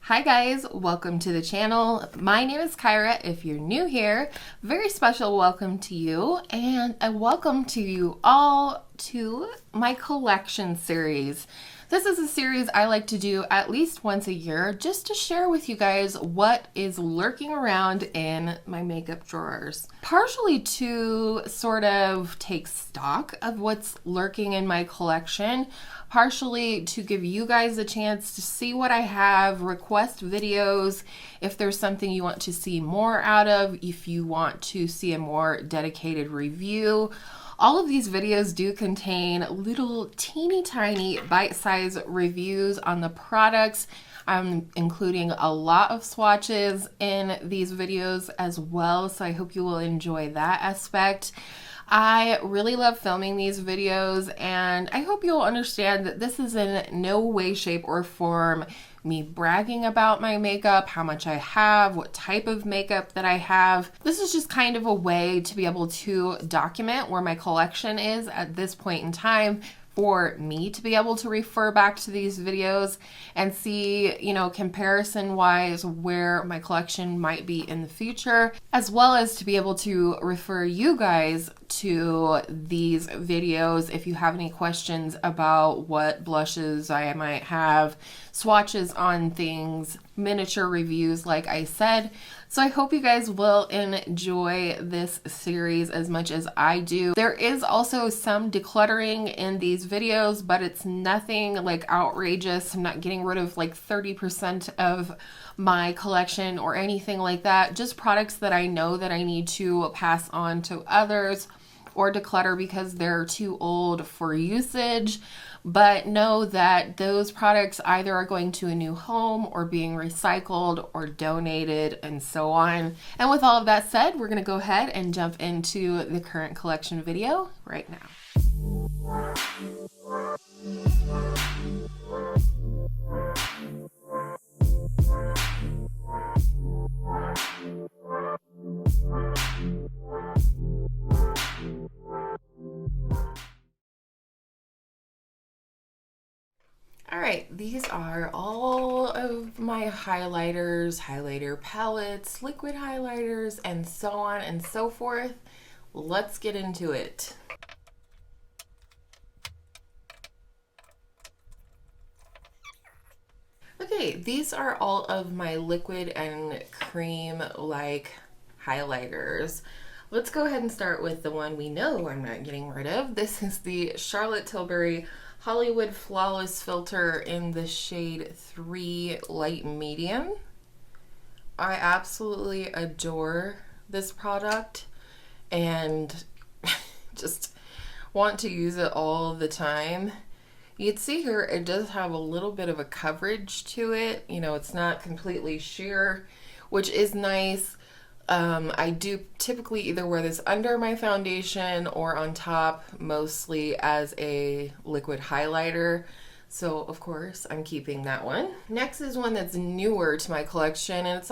Hi guys, welcome to the channel. My name is Kyra. If you're new here, very special welcome to you, and a welcome to you all to my collection series. This is a series I like to do at least once a year just to share with you guys what is lurking around in my makeup drawers. Partially to sort of take stock of what's lurking in my collection, partially to give you guys a chance to see what I have, request videos if there's something you want to see more out of, if you want to see a more dedicated review. All of these videos do contain little teeny tiny bite-sized reviews on the products. I'm including a lot of swatches in these videos as well, so I hope you will enjoy that aspect. I really love filming these videos, and I hope you'll understand that this is in no way, shape, or form me bragging about my makeup, how much I have, what type of makeup that I have. This is just kind of a way to be able to document where my collection is at this point in time, for me to be able to refer back to these videos and see, comparison wise where my collection might be in the future, as well as to be able to refer you guys to these videos if you have any questions about what blushes I might have, swatches on things, miniature reviews like I said. So I hope you guys will enjoy this series as much as I do. There is also some decluttering in these videos, but it's nothing like outrageous. I'm not getting rid of like 30% of my collection or anything like that. Just products that I know that I need to pass on to others or declutter because they're too old for usage. But know that those products either are going to a new home or being recycled or donated and so on. And with all of that said, we're going to go ahead and jump into the current collection video right now. All right, these are all of my highlighters, highlighter palettes, liquid highlighters, and so on and so forth. Let's get into it. Okay, these are all of my liquid and cream like highlighters. Let's go ahead and start with the one we know I'm not getting rid of. This is the Charlotte Tilbury Hollywood Flawless Filter in the shade 3 Light Medium. I absolutely adore this product and just want to use it all the time. You can see here it does have a little bit of a coverage to it. It's not completely sheer, which is nice. I do typically either wear this under my foundation or on top, mostly as a liquid highlighter. So of course I'm keeping that one. Next is one that's newer to my collection, and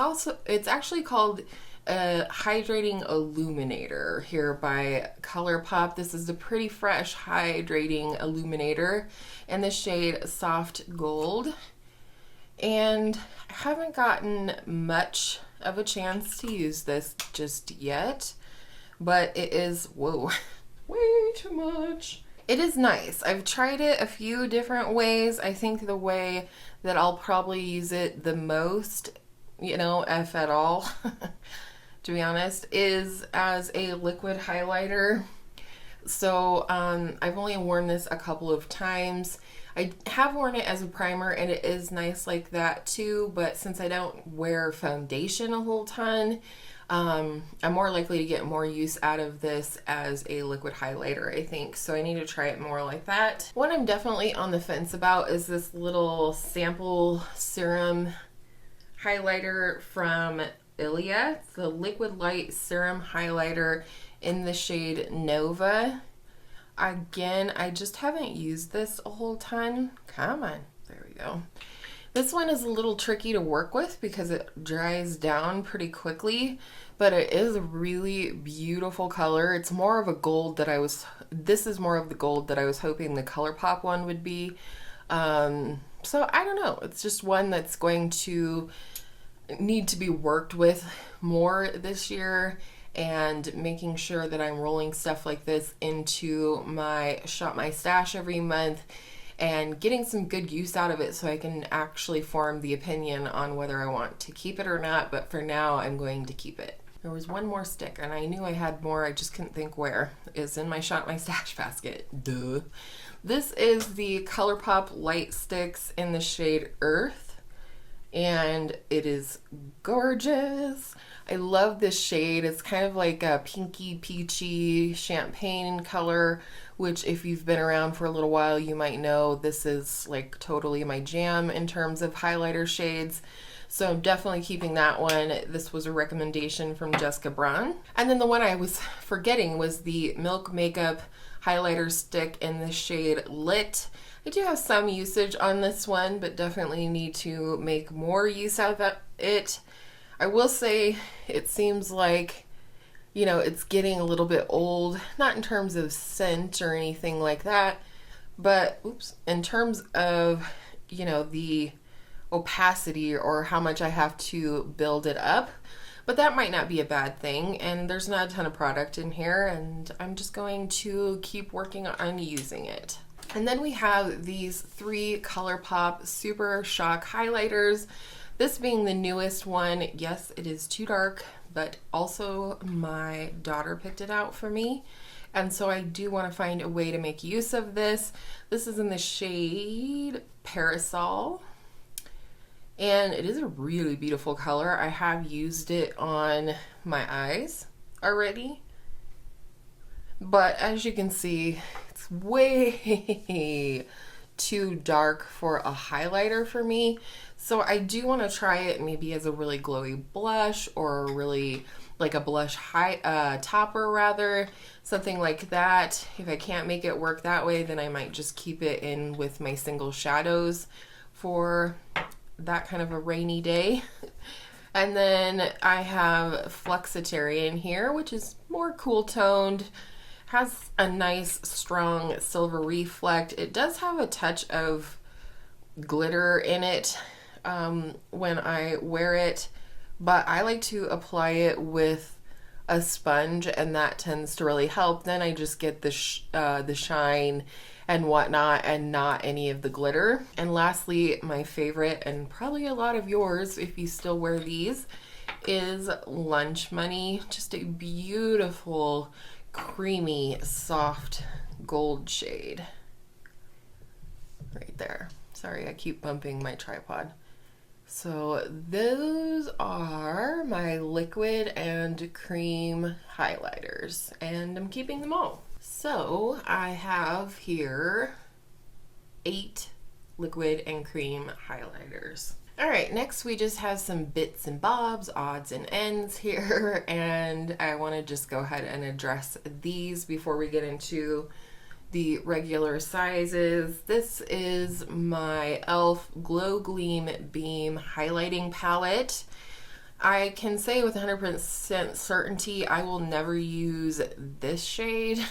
it's actually called Hydrating Illuminator here by ColourPop. This is the Pretty Fresh Hydrating Illuminator in the shade Soft Gold. And I haven't gotten much of a chance to use this just yet, but it is, whoa, way too much. It is nice. I've tried it a few different ways. I think the way that I'll probably use it the most, if at all, to be honest, is as a liquid highlighter. So I've only worn this a couple of times. I have worn it as a primer, and it is nice like that too, but since I don't wear foundation a whole ton, I'm more likely to get more use out of this as a liquid highlighter, I think. So I need to try it more like that. What I'm definitely on the fence about is this little sample serum highlighter from Ilia. It's the Liquid Light Serum Highlighter in the shade Nova. Again, I just haven't used this a whole ton. Come on, there we go. This one is a little tricky to work with because it dries down pretty quickly, but it is a really beautiful color. It's more of a gold this is more of the gold that I was hoping the ColourPop one would be. So I don't know, it's just one that's going to need to be worked with more this year, and making sure that I'm rolling stuff like this into my Shop My Stash every month and getting some good use out of it so I can actually form the opinion on whether I want to keep it or not. But for now, I'm going to keep it. There was one more stick, and I knew I had more, I just couldn't think where. It's in my Shop My Stash basket. Duh. This is the ColourPop Light Stix in the shade Urth, and it is gorgeous. I love this shade. It's kind of like a pinky peachy champagne color, which if you've been around for a little while, you might know this is like totally my jam in terms of highlighter shades. So I'm definitely keeping that one. This was a recommendation from Jessica Braun. And then the one I was forgetting was the Milk Makeup highlighter stick in the shade Lit. I do have some usage on this one, but definitely need to make more use out of it. I will say it seems like, you know, it's getting a little bit old, not in terms of scent or anything like that, but in terms of, you know, the opacity or how much I have to build it up. But that might not be a bad thing, and there's not a ton of product in here, and I'm just going to keep working on using it. And then we have these 3 ColourPop Super Shock highlighters. This being the newest one. Yes, it is too dark, but also my daughter picked it out for me, and so I do want to find a way to make use of this. This is in the shade Parasol, and it is a really beautiful color. I have used it on my eyes already, but as you can see, it's way too dark for a highlighter for me. So I do want to try it maybe as a really glowy blush, or really like a blush topper rather, something like that. If I can't make it work that way, then I might just keep it in with my single shadows for that kind of a rainy day. And then I have Flexitarian here, which is more cool toned, has a nice strong silver reflect. It does have a touch of glitter in it when I wear it, but I like to apply it with a sponge, and that tends to really help. Then I just get the shine and whatnot, and not any of the glitter. And lastly, my favorite, and probably a lot of yours if you still wear these, is Lunch Money. Just a beautiful, creamy, soft gold shade right there. Sorry, I keep bumping my tripod. So those are my liquid and cream highlighters, and I'm keeping them all. So I have here 8 liquid and cream highlighters. All right, next we just have some bits and bobs, odds and ends here, and I want to just go ahead and address these before we get into the regular sizes. This is my e.l.f. Glow Gleam Beam highlighting palette. I can say with 100% certainty I will never use this shade.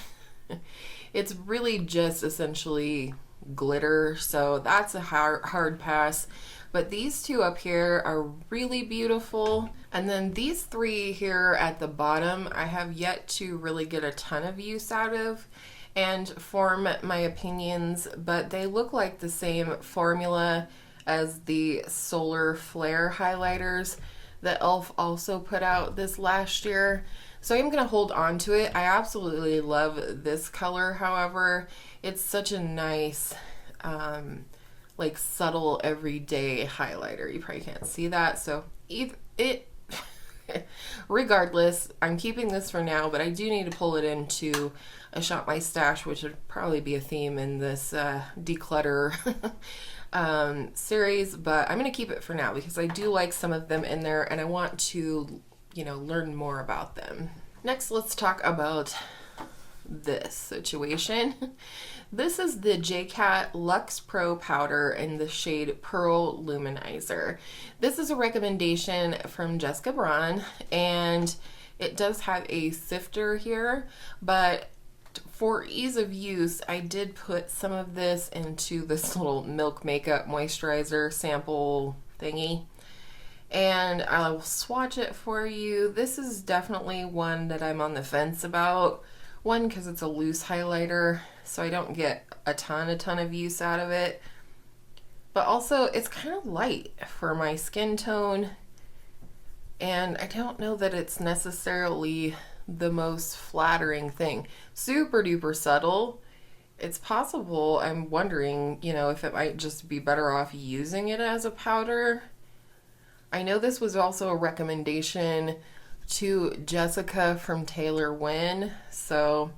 It's really just essentially glitter, so that's a hard pass. But these two up here are really beautiful. And then these 3 here at the bottom, I have yet to really get a ton of use out of and form my opinions, but they look like the same formula as the Solar Flare highlighters that e.l.f. also put out this last year. So I'm gonna hold on to it. I absolutely love this color, however. It's such a nice, like subtle everyday highlighter. You probably can't see that, so regardless, I'm keeping this for now, but I do need to pull it into a Shop My Stash, which would probably be a theme in this declutter series, but I'm going to keep it for now because I do like some of them in there and I want to, you know, learn more about them. Next, let's talk about this situation. This is the JCat Luxe Pro Powder in the shade Pearl Lou-Manizer. This is a recommendation from Jessica Braun, and it does have a sifter here, but For ease of use, I did put some of this into this little Milk Makeup moisturizer sample thingy. And I'll swatch it for you. This is definitely one that I'm on the fence about. One, because it's a loose highlighter, so I don't get a ton of use out of it. But also, it's kind of light for my skin tone. And I don't know that it's necessarily the most flattering thing. Super duper subtle. It's possible, I'm wondering, you know, if it might just be better off using it as a powder. I know this was also a recommendation to Jessica from Taylor Wynn, so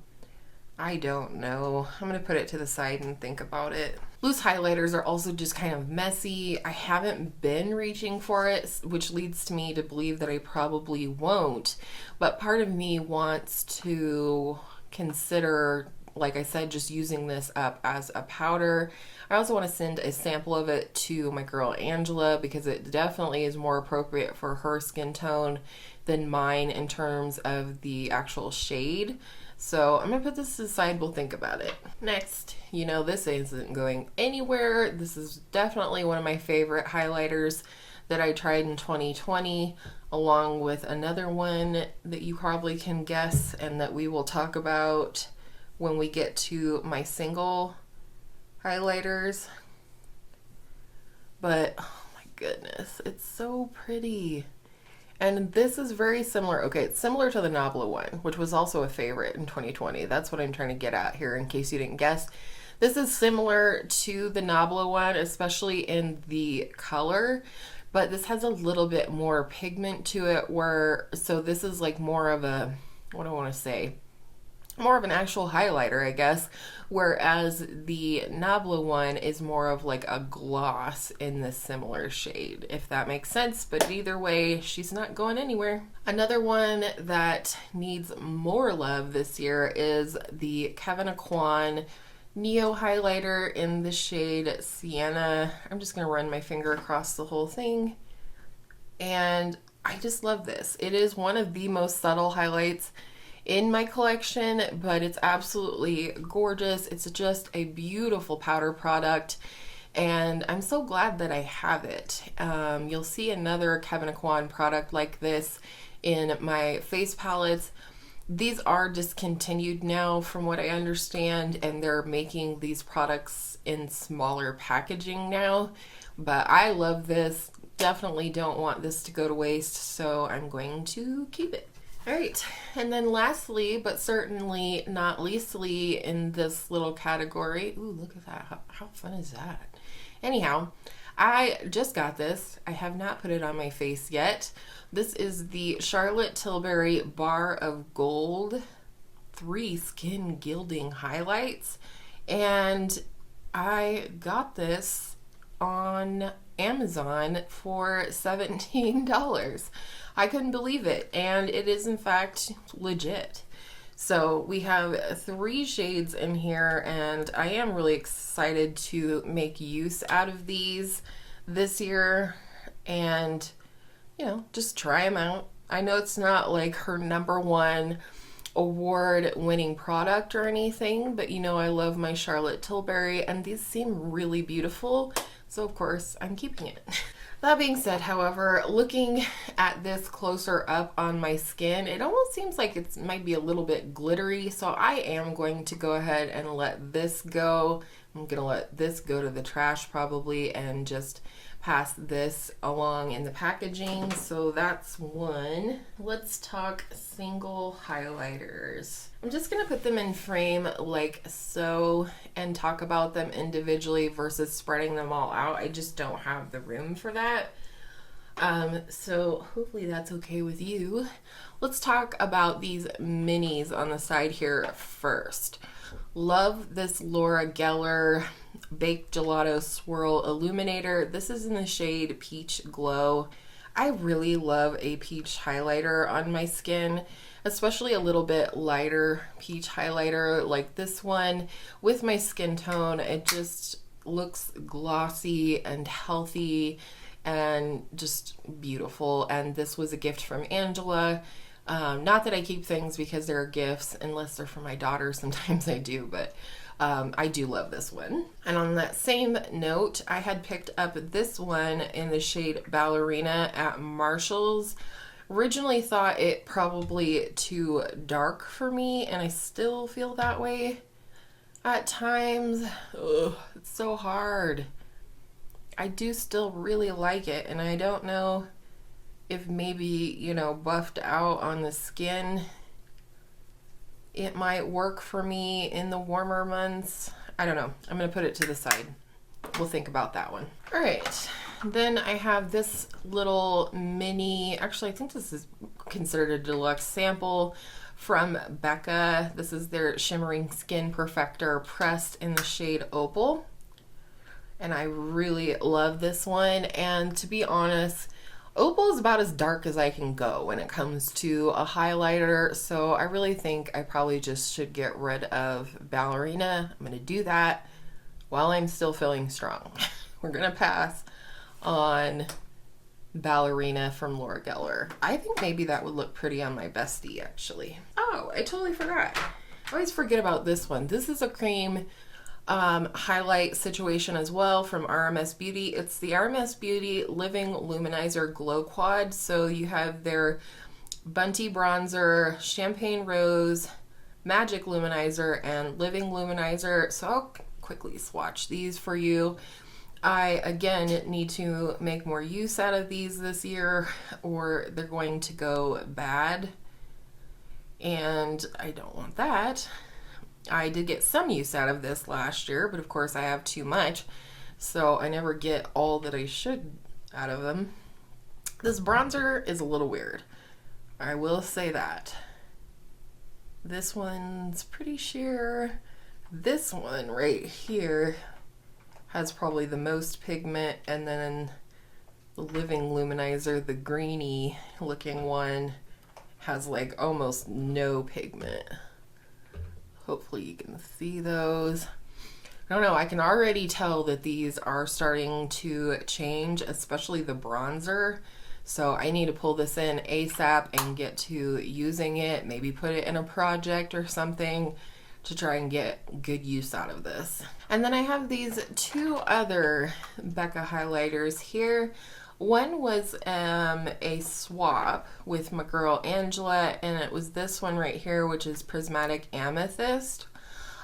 I don't know. I'm going to put it to the side and think about it. Loose highlighters are also just kind of messy. I haven't been reaching for it, which leads me to believe that I probably won't. But part of me wants to consider, like I said, just using this up as a powder. I also want to send a sample of it to my girl Angela because it definitely is more appropriate for her skin tone than mine in terms of the actual shade. So I'm going to put this to the side. We'll think about it. Next, you know, this isn't going anywhere. This is definitely one of my favorite highlighters that I tried in 2020, along with another one that you probably can guess and that we will talk about when we get to my single highlighters. But oh my goodness, it's so pretty. And this is very similar. Okay, it's similar to the Nabla one, which was also a favorite in 2020. That's what I'm trying to get at here in case you didn't guess. This is similar to the Nabla one, especially in the color, but this has a little bit more pigment to it so this is like more of a, what do I want to say? More of an actual highlighter, I guess, whereas the Nabla one is more of like a gloss in this similar shade, if that makes sense. But either way, she's not going anywhere. Another one that needs more love this year is the Kevyn Aucoin Neo highlighter in the shade Sienna. I'm just gonna run my finger across the whole thing, and I just love this. It is one of the most subtle highlights in my collection, but it's absolutely gorgeous. It's just a beautiful powder product, and I'm so glad that I have it. You'll see another Kevyn Aucoin product like this in my face palettes. These are discontinued now from what I understand, and they're making these products in smaller packaging now, but I love this. Definitely don't want this to go to waste, so I'm going to keep it. All right, and then lastly, but certainly not leastly in this little category, ooh, look at that, how fun is that? Anyhow, I just got this. I have not put it on my face yet. This is the Charlotte Tilbury Bar of Gold 3 Skin Gilding Highlights, and I got this on Amazon for $17. I couldn't believe it, and it is in fact legit. So we have 3 shades in here, and I am really excited to make use out of these this year and, you know, just try them out. I know it's not like her #1 award-winning product or anything, but you know I love my Charlotte Tilbury, and these seem really beautiful, so of course I'm keeping it. That being said, however, looking at this closer up on my skin, it almost seems like it might be a little bit glittery, so I am going to go ahead and let this go. I'm going to let this go to the trash probably and just pass this along in the packaging. So that's one. Let's talk single highlighters. I'm just going to put them in frame like so and talk about them individually versus spreading them all out. I just don't have the room for that. So hopefully that's okay with you. Let's talk about these minis on the side here first. Love this Laura Geller Baked Gelato Swirl Illuminator. This is in the shade Peach Glow. I really love a peach highlighter on my skin, especially a little bit lighter peach highlighter like this one. With my skin tone, it just looks glossy and healthy and just beautiful. And this was a gift from Angela. Not that I keep things because they're gifts, unless they're for my daughter. Sometimes I do, but I do love this one. And on that same note, I had picked up this one in the shade Ballerina at Marshall's. Originally thought it probably too dark for me, and I still feel that way at times. Ugh, it's so hard. I do still really like it, and I don't know if maybe, you know, buffed out on the skin, it might work for me in the warmer months. I don't know. I'm going to put it to the side. We'll think about that one. All right. Then I have this little mini, actually I think this is considered a deluxe sample from BECCA. This is their Shimmering Skin Perfector pressed in the shade Opal. And I really love this one. And to be honest, Opal is about as dark as I can go when it comes to a highlighter. So I really think I probably just should get rid of Ballerina. I'm going to do that while I'm still feeling strong. We're going to pass on Ballerina from Laura Geller. I think maybe that would look pretty on my bestie, actually. Oh, I totally forgot. I always forget about this one. This is a cream highlight situation as well from RMS Beauty. It's the RMS Beauty Living Lou-Manizer Glow Quad. So you have their Bunty Bronzer, Champagne Rose, Magic Lou-Manizer, and Living Lou-Manizer. So I'll quickly swatch these for you. I, again, need to make more use out of these this year, or they're going to go bad, and I don't want that. I did get some use out of this last year, but of course I have too much, so I never get all that I should out of them. This bronzer is a little weird. I will say that. This one's pretty sheer. This one right here has probably the most pigment, and then the Living Lou-Manizer, the greeny looking one, has like almost no pigment. Hopefully you can see those. I don't know, I can already tell that these are starting to change, especially the bronzer. So I need to pull this in ASAP and get to using it, maybe put it in a project or something to try and get good use out of this. And then I have these two other BECCA highlighters here. One was a swap with my girl Angela, and it was this one right here, which is Prismatic Amethyst.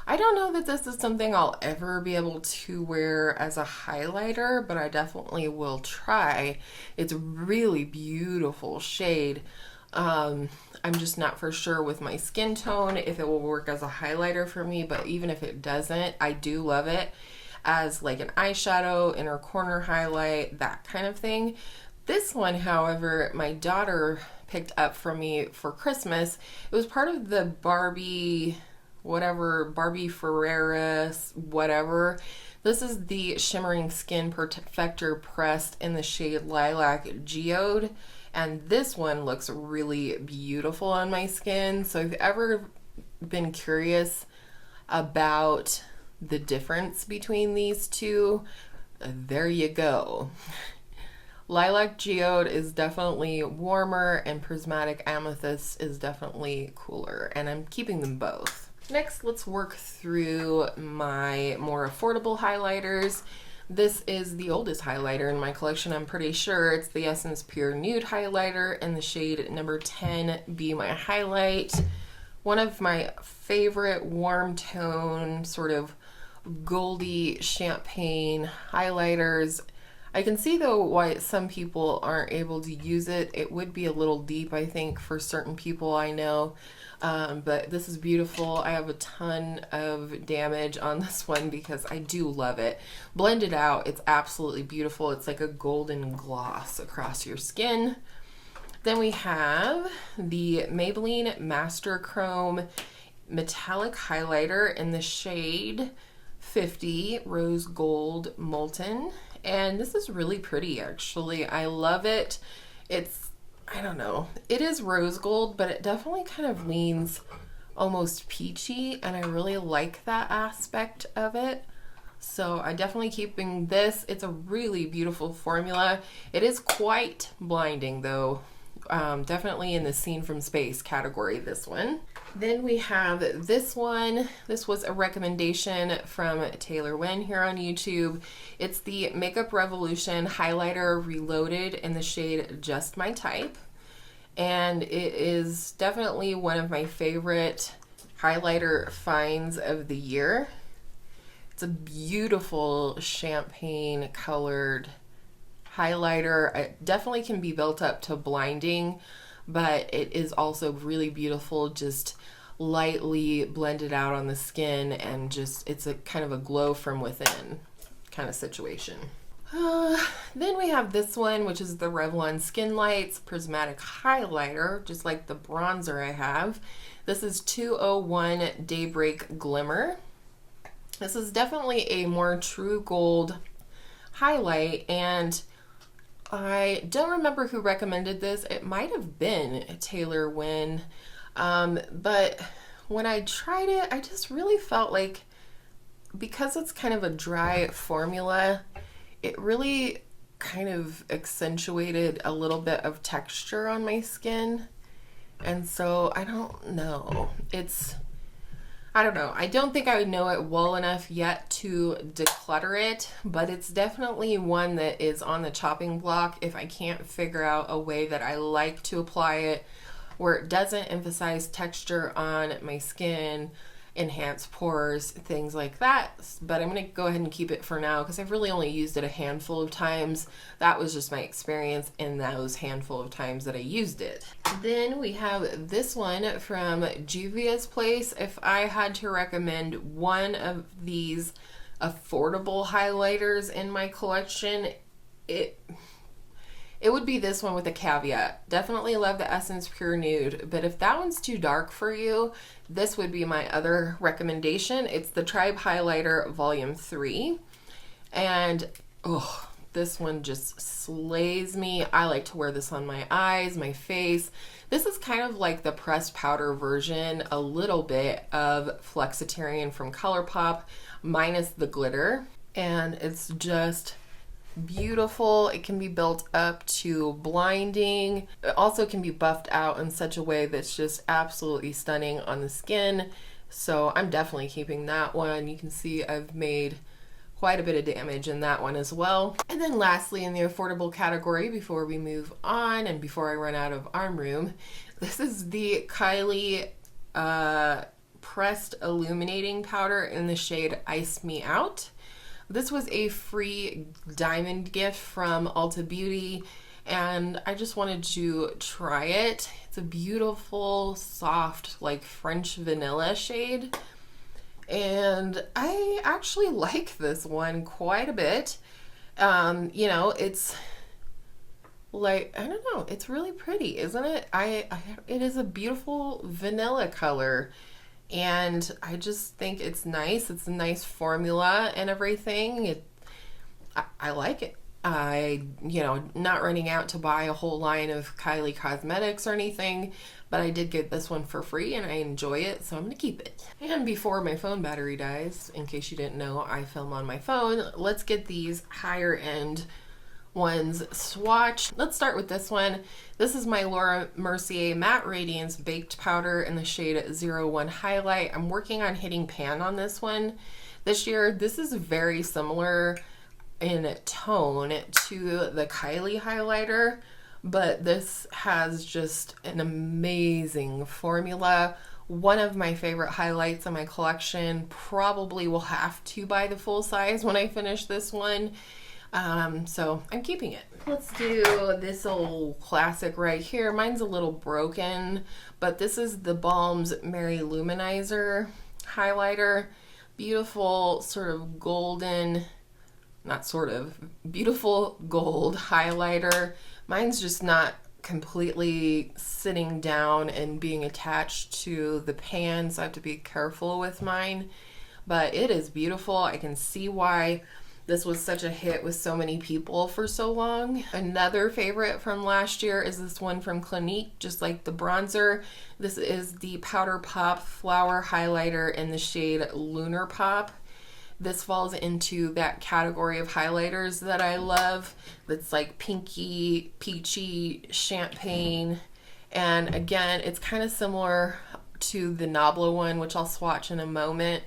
I don't know that this is something I'll ever be able to wear as a highlighter, but I definitely will try. It's a really beautiful shade. I'm just not for sure with my skin tone if it will work as a highlighter for me, but even if it doesn't, I do love it as like an eyeshadow, inner corner highlight, that kind of thing. This one, however, my daughter picked up for me for Christmas. It was part of the Barbie, whatever, Barbie Ferreira, whatever. This is the Shimmering Skin Perfector pressed in the shade Lilac Geode. And this one looks really beautiful on my skin. So if you've ever been curious about the difference between these two, there you go. Lilac Geode is definitely warmer and Prismatic Amethyst is definitely cooler, and I'm keeping them both. Next, let's work through my more affordable highlighters. This is the oldest highlighter in my collection, I'm pretty sure. It's the Essence Pure Nude Highlighter in the shade number 10, Be My Highlight. One of my favorite warm tone, sort of goldy champagne highlighters. I can see though why some people aren't able to use it. It would be a little deep, I think, for certain people I know. But this is beautiful. I have a ton of damage on this one because I do love it. Blended out, it's absolutely beautiful. It's like a golden gloss across your skin. Then we have the Maybelline Master Chrome Metallic Highlighter in the shade 50 Rose Gold Molten. And this is really pretty, actually. I love it. It's, I don't know, it is rose gold, but it definitely kind of leans almost peachy, and I really like that aspect of it. So I'm definitely keeping this. It's a really beautiful formula. It is quite blinding though. Definitely in the Scene from Space category, this one. Then we have this one. This was a recommendation from Taylor Wynn here on YouTube. It's the Makeup Revolution Highlighter Reloaded in the shade Just My Type. And it is definitely one of my favorite highlighter finds of the year. It's a beautiful champagne colored highlighter. It definitely can be built up to blinding, but it is also really beautiful, just lightly blended out on the skin, and just it's a kind of a glow from within kind of situation. Then we have this one, which is the Revlon Skin Lights Prismatic Highlighter, just like the bronzer I have. This is 201 Daybreak Glimmer. This is definitely a more true gold highlight, and I don't remember who recommended this. It might have been Taylor Wynn, but when I tried it, I just really felt like, because it's kind of a dry formula, it really kind of accentuated a little bit of texture on my skin. And so I don't know. I don't know. I don't think I would know it well enough yet to declutter it, but it's definitely one that is on the chopping block if I can't figure out a way that I like to apply it where it doesn't emphasize texture on my skin, enhance pores, things like that. But I'm going to go ahead and keep it for now because I've really only used it a handful of times. That was just my experience in those handful of times that I used it. Then we have this one from Juvia's Place. If I had to recommend one of these affordable highlighters in my collection, it would be this one with a caveat. Definitely love the Essence Pure Nude, but if that one's too dark for you, this would be my other recommendation. It's the Tribe Highlighter Volume 3. And, oh, this one just slays me. I like to wear this on my eyes, my face. This is kind of like the pressed powder version, a little bit of Flexitarian from ColourPop, minus the glitter. And it's just beautiful. It can be built up to blinding. It also can be buffed out in such a way that's just absolutely stunning on the skin. So I'm definitely keeping that one. You can see I've made quite a bit of damage in that one as well. And then lastly, in the affordable category, before we move on and before I run out of arm room, this is the Kylie Pressed Illuminating Powder in the shade Ice Me Out. This was a free diamond gift from Ulta Beauty, and I just wanted to try it. It's a beautiful, soft, like French vanilla shade, and I actually like this one quite a bit. You know, it's like, I don't know, it's really pretty, isn't it? It is a beautiful vanilla color. And I just think it's nice. It's a nice formula and everything. I like it. Not running out to buy a whole line of Kylie cosmetics or anything, but I did get this one for free and I enjoy it, so I'm gonna keep it. And before my phone battery dies, in case you didn't know, I film on my phone. Let's get these higher end ones swatched. Let's start with this one. This is my Laura Mercier Matte Radiance Baked Powder in the shade 01 Highlight. I'm working on hitting pan on this one this year. This is very similar in tone to the Kylie highlighter, but this has just an amazing formula. One of my favorite highlights in my collection. Probably will have to buy the full size when I finish this one. So I'm keeping it. Let's do this old classic right here. Mine's a little broken, but this is the Balm's Mary Lou-Manizer highlighter. Beautiful sort of golden, not sort of, beautiful gold highlighter. Mine's just not completely sitting down and being attached to the pan, so I have to be careful with mine, but it is beautiful. I can see why this was such a hit with so many people for so long. Another favorite from last year is this one from Clinique, just like the bronzer. This is the Powder Pop Flower Highlighter in the shade Lunar Pop. This falls into that category of highlighters that I love. That's like pinky, peachy, champagne. And again, it's kind of similar to the Nabla one, which I'll swatch in a moment,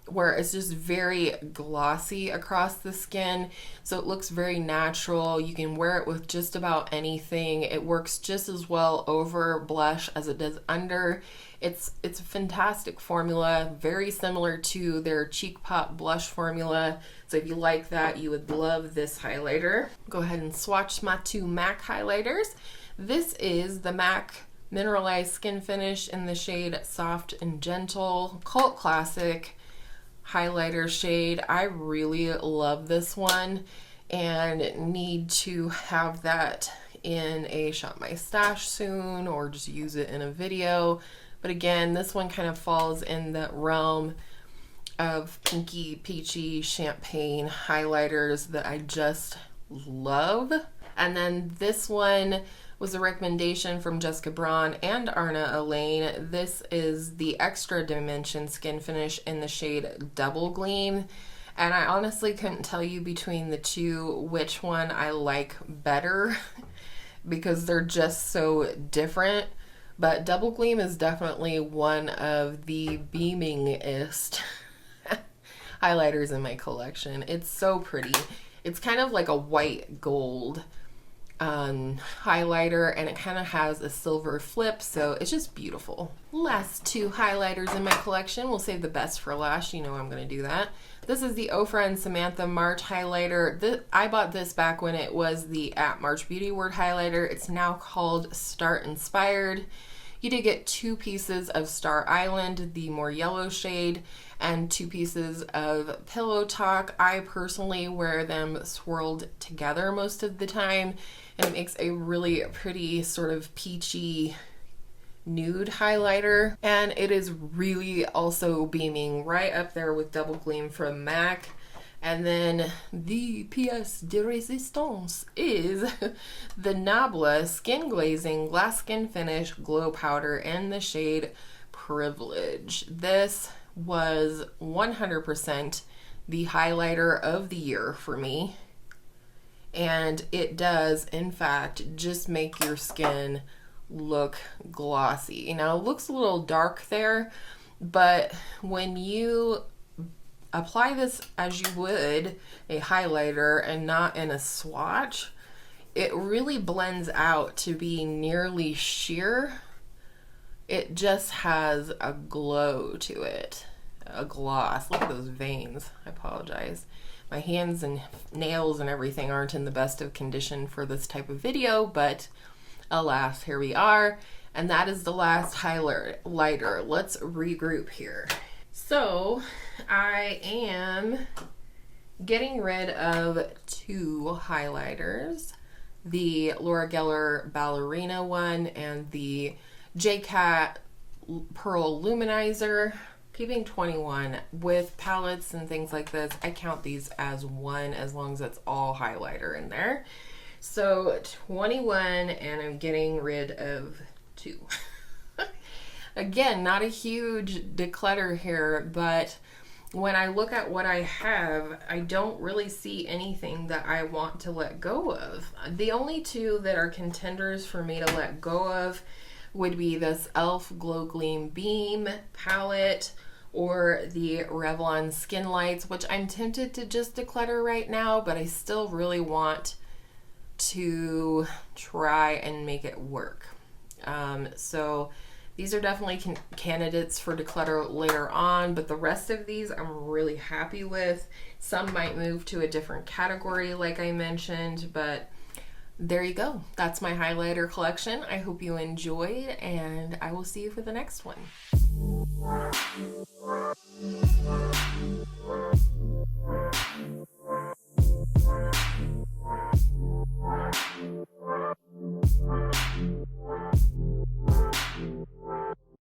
where it's just very glossy across the skin. So it looks very natural. You can wear it with just about anything. It works just as well over blush as it does under. It's a fantastic formula, very similar to their Cheek Pop blush formula. So if you like that, you would love this highlighter. Go ahead and swatch my two MAC highlighters. This is the MAC Mineralized Skin Finish in the shade Soft and Gentle, cult classic highlighter shade. I really love this one and need to have that in a Shop My Stash soon, or just use it in a video. But again, this one kind of falls in the realm of pinky, peachy, champagne highlighters that I just love. And then this one was a recommendation from Jessica Braun and Arna Elaine. This is the Extra Dimension Skin Finish in the shade Double Gleam. And I honestly couldn't tell you between the two which one I like better because they're just so different. But Double Gleam is definitely one of the beamingest highlighters in my collection. It's so pretty. It's kind of like a white gold highlighter, and it kind of has a silver flip, so it's just beautiful. Last two highlighters in my collection. We'll save the best for last. You know I'm going to do that. This is the Ofra and Samantha March highlighter. I bought this back when it was the at March Beauty Word highlighter. It's now called Start Inspired. You did get 2 pieces of Star Island, the more yellow shade, and 2 pieces of Pillow Talk. I personally wear them swirled together most of the time, and it makes a really pretty sort of peachy nude highlighter. And it is really also beaming, right up there with Double Gleam from MAC. And then the pièce de résistance is the Nabla Skin Glazing Glass Skin Finish Glow Powder in the shade Privilege. This was 100% the highlighter of the year for me. And it does, in fact, just make your skin look glossy. Now, it looks a little dark there, but when you apply this as you would a highlighter and not in a swatch, it really blends out to be nearly sheer. It just has a glow to it, a gloss. Look at those veins. I apologize. My hands and nails and everything aren't in the best of condition for this type of video, but alas, here we are. And that is the last highlighter. Let's regroup here. So I am getting rid of 2 highlighters, the Laura Geller Ballerina one and the J-Cat Pearl Lou-Manizer, keeping 21. With palettes and things like this, I count these as 1 as long as it's all highlighter in there. So 21, and I'm getting rid of 2. Again, not a huge declutter here, but when I look at what I have, I don't really see anything that I want to let go of. The only 2 that are contenders for me to let go of would be this e.l.f. Glow Gleam Beam palette or the Revlon Skin Lights, which I'm tempted to just declutter right now, but I still really want to try and make it work. So these are definitely candidates for declutter later on, but the rest of these I'm really happy with. Some might move to a different category like I mentioned, but there you go. That's my highlighter collection. I hope you enjoyed, and I will see you for the next one.